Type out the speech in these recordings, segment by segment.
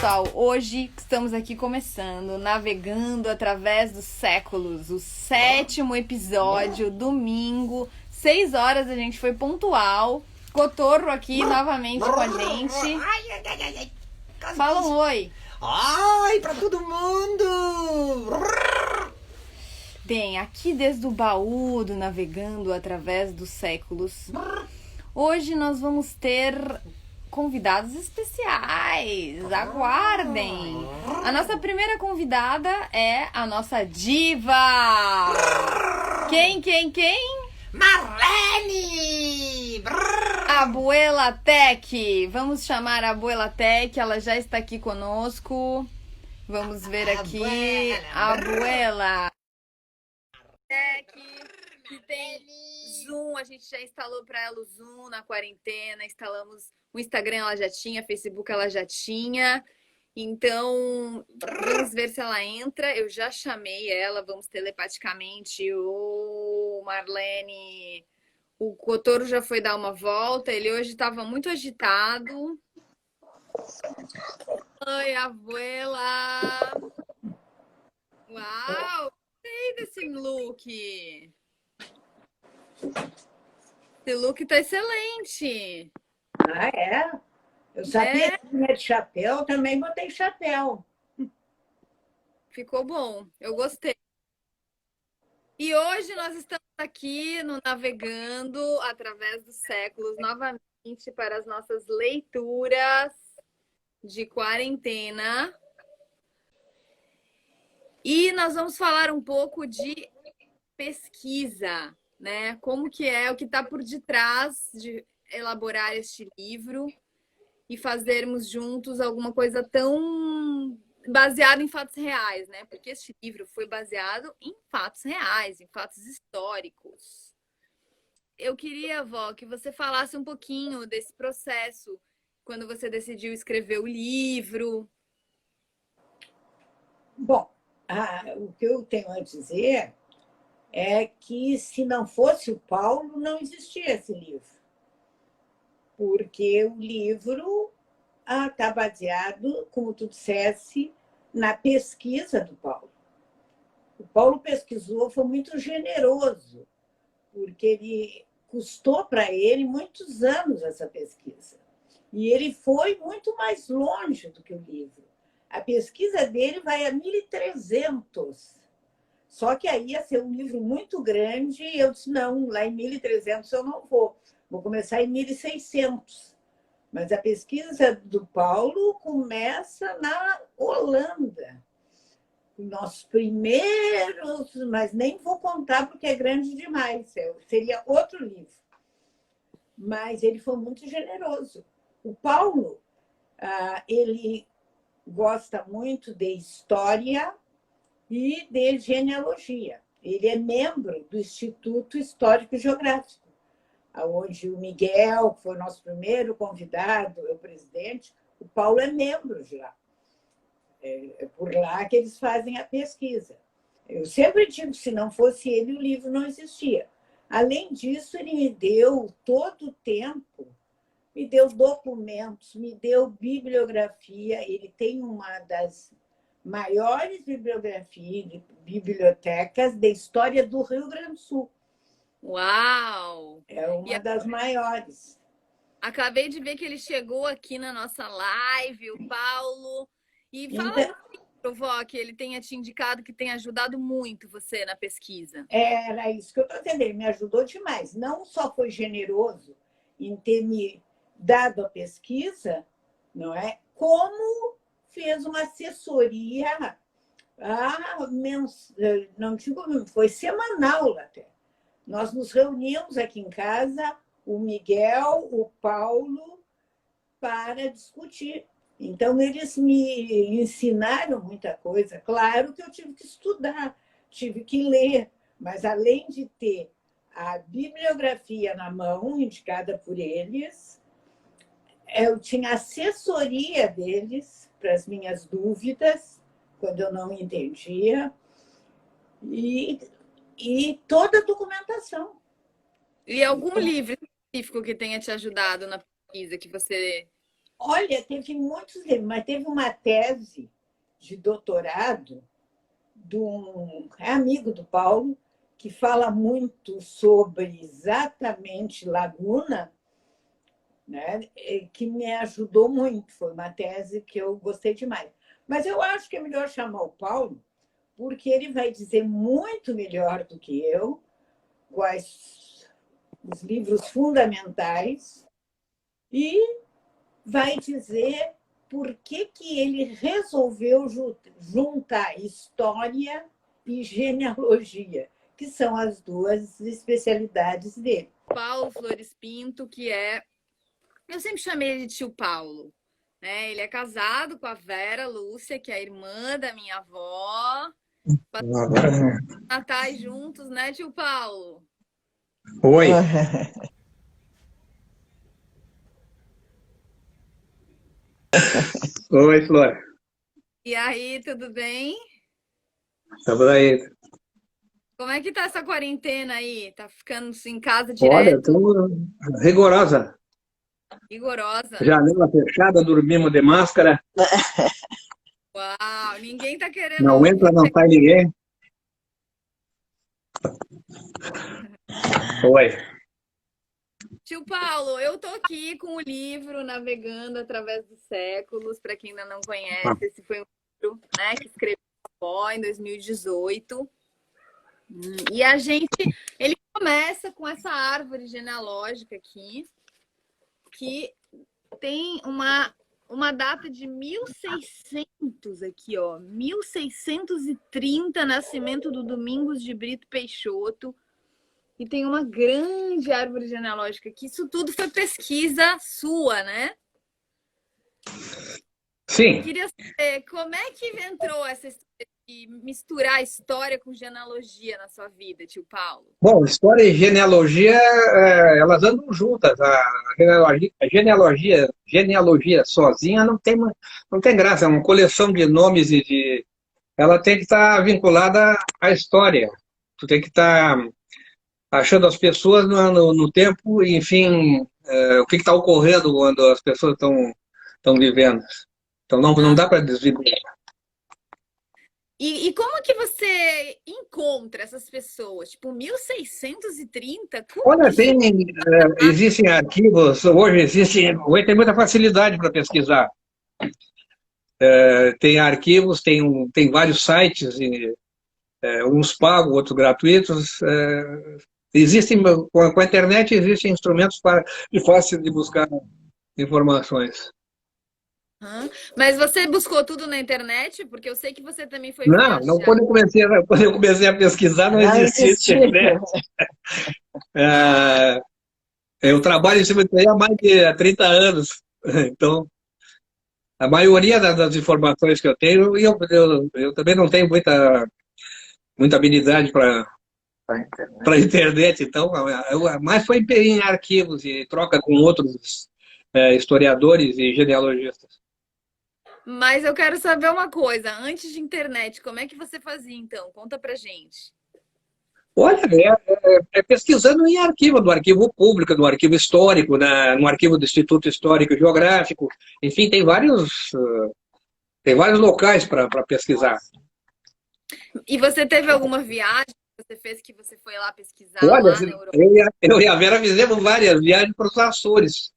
pessoal, hoje estamos aqui começando, navegando através dos séculos, o 7º episódio, domingo, 6 horas, a gente foi pontual. Cotorro aqui novamente com a gente. Fala um oi. Ai, pra todo mundo! Bem, aqui desde o baú do Navegando através dos séculos, hoje nós vamos ter convidados especiais. Aguardem! A nossa primeira convidada é a nossa diva! Quem? Marlene! Abuela Tech! Vamos chamar a Abuela Tech, ela já está aqui conosco. Vamos ver aqui. Abuela Tech, que tem Zoom, a gente já instalou para ela o Zoom na quarentena, instalamos o Instagram, ela já tinha, Facebook ela já tinha. Então, vamos ver se ela entra. Eu já chamei ela, vamos telepaticamente. Ô, Marlene, o Cotouro já foi dar uma volta, ele hoje estava muito agitado. Oi, abuela! Uau! Gostei desse look! Esse look tá excelente! Ah, é? Eu sabia que tinha de chapéu, também botei chapéu. Ficou bom, eu gostei. E hoje nós estamos aqui no Navegando através dos séculos, novamente para as nossas leituras de quarentena. E nós vamos falar um pouco de pesquisa, né? Como que é, o que está por detrás de elaborar este livro e fazermos juntos alguma coisa tão baseada em fatos reais, né? Porque este livro foi baseado em fatos reais, em fatos históricos. Eu queria, vó, que você falasse um pouquinho desse processo, quando você decidiu escrever o livro. Bom, o que eu tenho a dizer é que, se não fosse o Paulo, não existia esse livro. Porque o livro está baseado, como tu dissesse, na pesquisa do Paulo. O Paulo pesquisou, foi muito generoso, porque ele custou para ele muitos anos essa pesquisa. E ele foi muito mais longe do que o livro. A pesquisa dele vai a 1300. Só que aí ia ser um livro muito grande e eu disse, não, lá em 1300 eu não vou. Vou começar em 1600. Mas a pesquisa do Paulo começa na Holanda. Nossos primeiros, mas nem vou contar porque é grande demais. Seria outro livro. Mas ele foi muito generoso. O Paulo, ele gosta muito de história e de genealogia. Ele é membro do Instituto Histórico e Geográfico, onde o Miguel, que foi o nosso primeiro convidado, é o presidente, o Paulo é membro de lá. É por lá que eles fazem a pesquisa. Eu sempre digo que, se não fosse ele, o livro não existia. Além disso, ele me deu todo o tempo, me deu documentos, me deu bibliografia. Ele tem uma das maiores bibliotecas de história do Rio Grande do Sul. Uau! É uma das maiores. Acabei de ver que ele chegou aqui na nossa live, o Paulo. E fala Então, pro vó que ele tenha te indicado que tem ajudado muito você na pesquisa. era isso que eu estou dizendo. Ele me ajudou demais. Não só foi generoso em ter me dado a pesquisa, não é? Como fez uma assessoria, não digo, foi semanal até. Nós nos reuníamos aqui em casa, o Miguel, o Paulo, para discutir. Então, eles me ensinaram muita coisa. Claro que eu tive que estudar, tive que ler, mas, além de ter a bibliografia na mão, indicada por eles, eu tinha assessoria deles para as minhas dúvidas, quando eu não entendia, e toda a documentação. E algum livro específico que tenha te ajudado na pesquisa que você Olha, teve muitos livros, mas teve uma tese de doutorado de um amigo do Paulo, que fala muito sobre exatamente Laguna, né, que me ajudou muito. Foi uma tese que eu gostei demais. Mas eu acho que é melhor chamar o Paulo, porque ele vai dizer muito melhor do que eu quais os livros fundamentais e vai dizer por que ele resolveu juntar história e genealogia, que são as duas especialidades dele. Paulo Flores Pinto, que é... Eu sempre chamei ele de tio Paulo. Né? Ele é casado com a Vera Lúcia, que é a irmã da minha avó. Agora... Natais juntos, né, tio Paulo? Oi. Oi, Flor. E aí, tudo bem? Estamos aí. Como é que tá essa quarentena aí? Tá ficando em casa Olha, direto? rigorosa. Rigorosa? Janela fechada, dormimos de máscara. Uau, ninguém tá querendo... Não entra, não sai ninguém. Oi. Tio Paulo, eu tô aqui com o livro Navegando através dos Séculos, para quem ainda não conhece. Esse foi um livro, né, que escreveu a avó em 2018. E ele começa com essa árvore genealógica aqui, que tem uma data de 1600 aqui, ó, 1630, nascimento do Domingos de Brito Peixoto. E tem uma grande árvore genealógica aqui. Isso tudo foi pesquisa sua, né? Sim. Eu queria saber como é que entrou essa história de misturar história com genealogia na sua vida, tio Paulo? Bom, história e genealogia, elas andam juntas. A genealogia sozinha não tem graça. É uma coleção de nomes ela tem que estar vinculada à história. Tu tem que estar achando as pessoas no tempo, enfim, o que está ocorrendo quando as pessoas estão vivendo. Então não dá para desvincular. E como que você encontra essas pessoas? Tipo, 1630? Olha, existem arquivos, hoje tem muita facilidade para pesquisar. Tem arquivos, tem vários sites, uns pagos, outros gratuitos. Com a internet existem instrumentos fáceis de buscar informações. Mas você buscou tudo na internet? Porque eu sei que você também foi Não, viajar. quando eu comecei a pesquisar, não existia internet. Eu trabalho em cima disso aí há mais de 30 anos. Então, a maioria das informações que eu tenho, eu também não tenho muita habilidade para internet, então, mas foi em arquivos e troca com outros historiadores e genealogistas. Mas eu quero saber uma coisa, antes de internet, como é que você fazia então? Conta pra gente. Olha, pesquisando em arquivo, do arquivo público, do arquivo histórico, no arquivo do Instituto Histórico e Geográfico, enfim, tem vários locais para pesquisar. E você teve alguma viagem que você fez que você foi lá pesquisar? Olha, lá na Europa? eu e a Vera fizemos várias viagens para os Açores.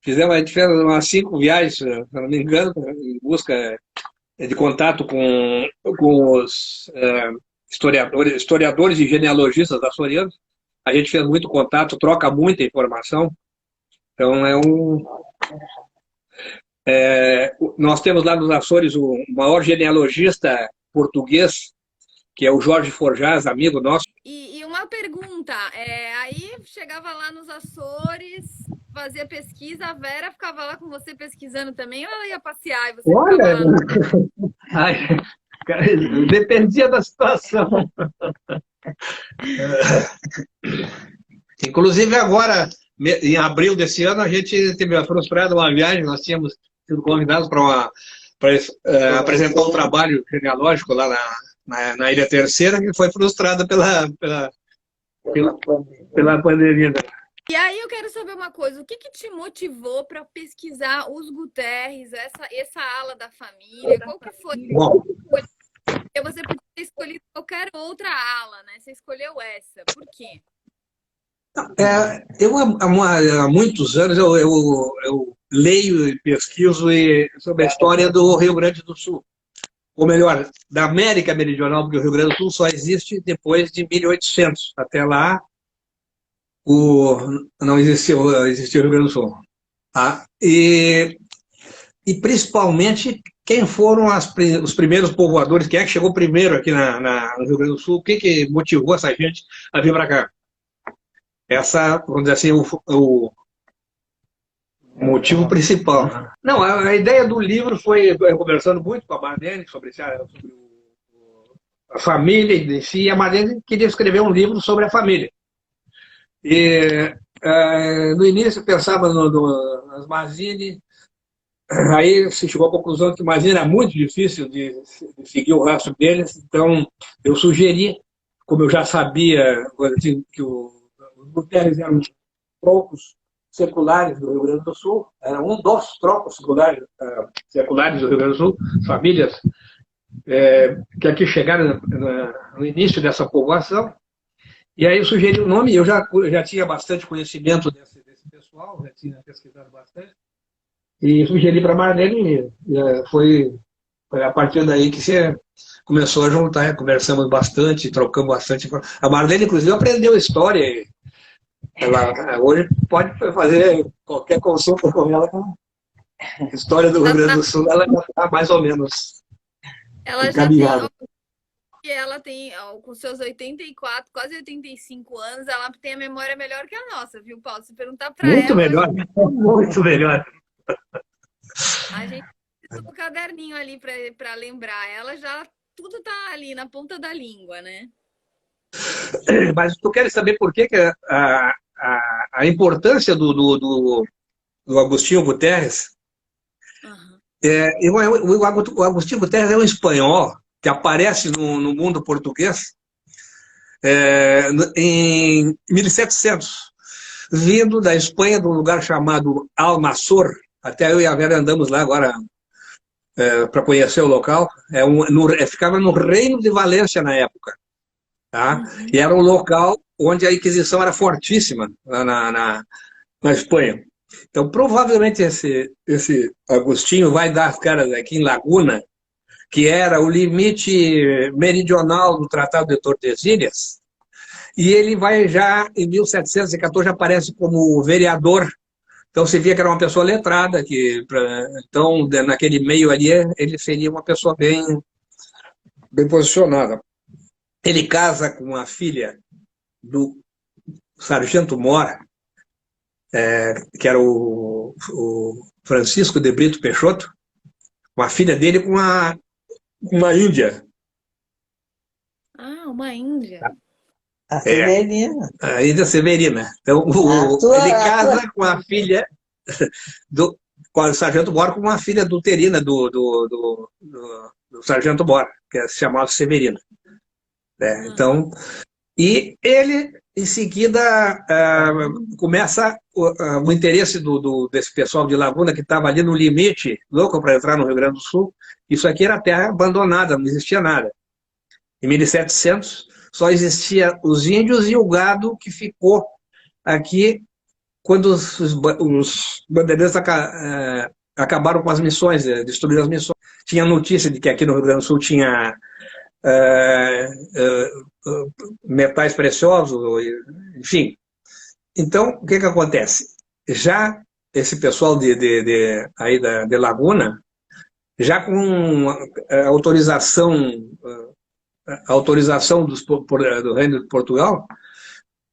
A gente fez umas 5 viagens, se não me engano, em busca de contato com os historiadores e genealogistas açorianos. A gente fez muito contato, troca muita informação. Então, nós temos lá nos Açores o maior genealogista português, que é o Jorge Forjás, amigo nosso. E uma pergunta, aí chegava lá nos Açores, fazia pesquisa, a Vera ficava lá com você pesquisando também, ou ela ia passear e você ficava lá? Dependia da situação. Inclusive agora, em abril desse ano, a gente teve frustrado uma viagem, nós tínhamos sido convidados para apresentar um trabalho genealógico lá na Ilha Terceira, que foi frustrada pela pandemia. E aí eu quero saber uma coisa, o que te motivou para pesquisar os Guterres, essa ala da família? Qual que foi? Bom, Porque você podia ter escolhido qualquer outra ala, né? Você escolheu essa. Por quê? eu há muitos anos eu leio e pesquiso sobre a história do Rio Grande do Sul. Ou melhor, da América Meridional, porque o Rio Grande do Sul só existe depois de 1800. Até lá, não existia o Rio Grande do Sul. Tá? E principalmente, quem foram os primeiros povoadores, quem é que chegou primeiro aqui no Rio Grande do Sul, o que motivou essa gente a vir para cá? Essa, vamos dizer assim, o motivo principal. Não, a ideia do livro foi, conversando muito com a Marlene sobre a família em si, e a Marlene queria escrever um livro sobre a família. E no início eu pensava nas Mazini, aí se chegou à conclusão que Mazini era muito difícil de seguir o rastro deles, então eu sugeri, como eu já sabia que os Guterres eram troncos seculares do Rio Grande do Sul, era um dos troncos seculares do Rio Grande do Sul, famílias que aqui chegaram no início dessa povoação, e aí eu sugeri o nome, eu já tinha bastante conhecimento desse pessoal, já tinha pesquisado bastante, e sugeri para a Marlene, e foi a partir daí que você começou a juntar, conversamos bastante, trocamos bastante. A Marlene, inclusive, aprendeu história, ela hoje pode fazer qualquer consulta com ela, a história do Rio Grande do Sul, ela já está mais ou menos encaminhada. Ela tem, com seus 84, quase 85 anos, ela tem a memória melhor que a nossa, viu, Paulo? Se perguntar para ela... Muito melhor, muito melhor. A gente precisa do caderninho ali para lembrar. Ela já, tudo tá ali na ponta da língua, né? Mas tu queres saber por que a importância do Agostinho Guterres? Uhum. O Agostinho Guterres é um espanhol que aparece no mundo português em 1700, vindo da Espanha, de um lugar chamado Almassor. Até eu e a Vera andamos lá agora para conhecer o local. Ficava no Reino de Valência na época. Tá? Uhum. E era um local onde a Inquisição era fortíssima na Espanha. Então, provavelmente, esse Agostinho vai dar as caras aqui em Laguna, que era o limite meridional do Tratado de Tordesilhas, e ele vai já, em 1714, aparece como vereador. Então, se via que era uma pessoa letrada, então, naquele meio ali, ele seria uma pessoa bem posicionada. Ele casa com a filha do Sargento Mora, que era o Francisco de Brito Peixoto, uma filha dele com uma índia. Ah, uma índia. A Severina. A Índia Severina. Então, ele casa com a filha com o Sargento Mora, com uma filha adulterina do Sargento Mora, que se chamava Severina. Então, e ele, em seguida, começa o interesse desse pessoal de Laguna, que estava ali no limite, louco para entrar no Rio Grande do Sul. Isso aqui era terra abandonada, não existia nada. Em 1700, só existia os índios e o gado que ficou aqui quando os bandeirantes acabaram com as missões, destruíram as missões. Tinha notícia de que aqui no Rio Grande do Sul tinha metais preciosos, enfim. Então, o que acontece? Já esse pessoal aí de Laguna, já com autorização do Reino de Portugal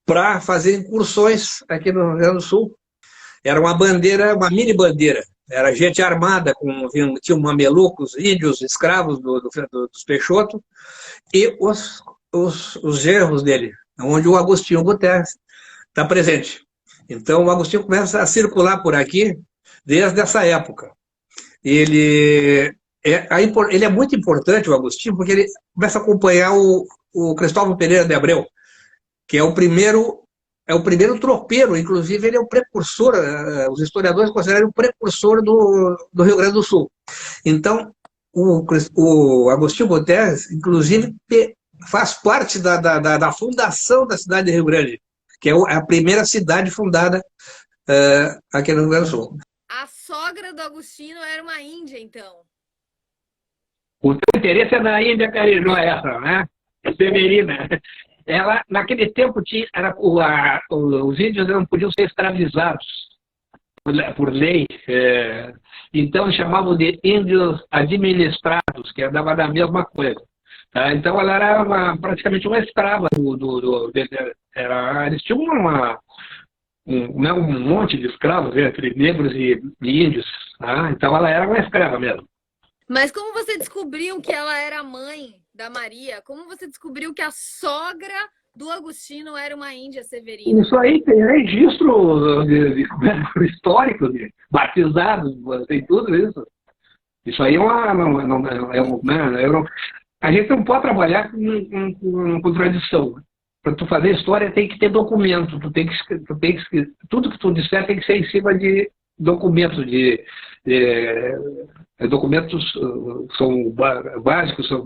para fazer incursões aqui no Rio Grande do Sul. Era uma bandeira, uma mini bandeira. Era gente armada, tinha mamelucos, índios, escravos dos Peixoto, e os genros dele, onde o Agostinho Guterres está presente. Então, o Agostinho começa a circular por aqui desde essa época. Ele é muito importante, o Agostinho, porque ele começa a acompanhar o Cristóvão Pereira de Abreu, que é o primeiro é o primeiro tropeiro, inclusive ele é o precursor, os historiadores consideram o precursor do Rio Grande do Sul. Então, o Agostinho Guterres, inclusive, faz parte da fundação da cidade de Rio Grande, que é a primeira cidade fundada aqui no Rio Grande do Sul. A sogra do Agostinho era uma índia, então. O teu interesse é na Índia, Carino, essa, né? Severina. Ela, naquele tempo, os índios não podiam ser escravizados por lei. Então, chamavam de índios administrados, que andava da mesma coisa. Tá? Então, ela era praticamente uma escrava. Eles tinham um monte de escravos entre negros e índios. Tá? Então, ela era uma escrava mesmo. Mas como você descobriu que ela era mãe da Maria? Como você descobriu que a sogra do Agostinho era uma índia severina? Isso aí tem registro histórico de batizados, tem tudo isso. Isso aí a gente não pode trabalhar com tradição. Para tu fazer história tem que ter documento. Tudo que tu disser tem que ser em cima de documentos documentos são básicos, são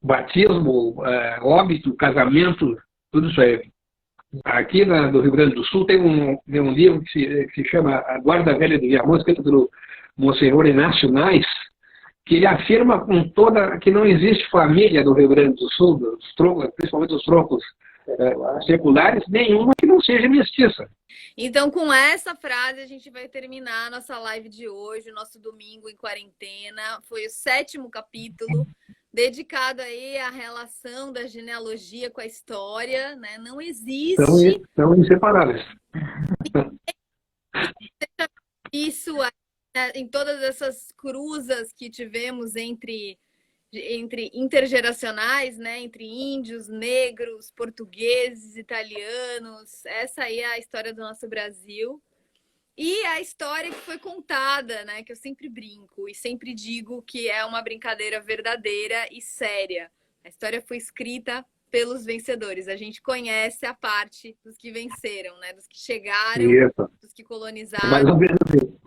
batismo, óbito, casamento, tudo isso aí. Aqui no Rio Grande do Sul tem um livro que se chama A Guarda Velha de Viamão, escrito pelo Monsenhor Inácio Nais, que ele afirma que não existe família no Rio Grande do Sul, principalmente os troncos seculares, nenhuma que não seja mestiça. Então, com essa frase, a gente vai terminar a nossa live de hoje, o nosso domingo em quarentena. Foi o 7º capítulo, dedicado aí à relação da genealogia com a história, né? Não existe... São inseparáveis. Isso em todas essas cruzas que tivemos entre intergeracionais, né, entre índios, negros, portugueses, italianos. Essa aí é a história do nosso Brasil. E a história que foi contada, né, que eu sempre brinco e sempre digo que é uma brincadeira verdadeira e séria. A história foi escrita pelos vencedores. A gente conhece a parte dos que venceram, né, dos que chegaram, dos que colonizaram. Mais ou menos isso.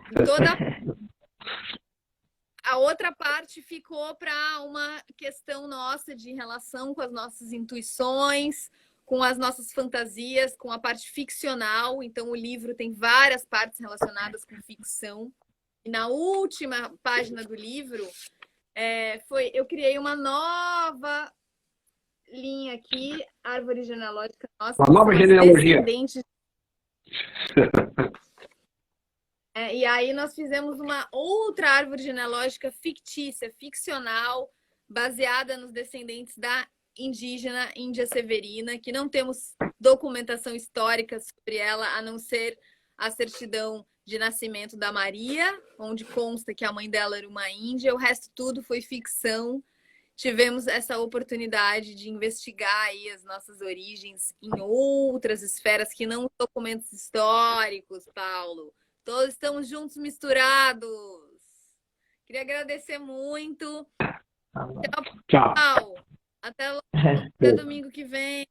A outra parte ficou para uma questão nossa de relação com as nossas intuições, com as nossas fantasias, com a parte ficcional. Então, o livro tem várias partes relacionadas com ficção. E na última página do livro, eu criei uma nova linha aqui, árvore genealógica nossa. Uma nova genealogia. E aí nós fizemos uma outra árvore genealógica fictícia, ficcional, baseada nos descendentes da indígena Índia Severina, que não temos documentação histórica sobre ela, a não ser a certidão de nascimento da Maria, onde consta que a mãe dela era uma índia. O resto tudo foi ficção. Tivemos essa oportunidade de investigar aí as nossas origens em outras esferas que não documentos históricos, Paulo. Todos estamos juntos, misturados. Queria agradecer muito. Tchau. Até domingo que vem.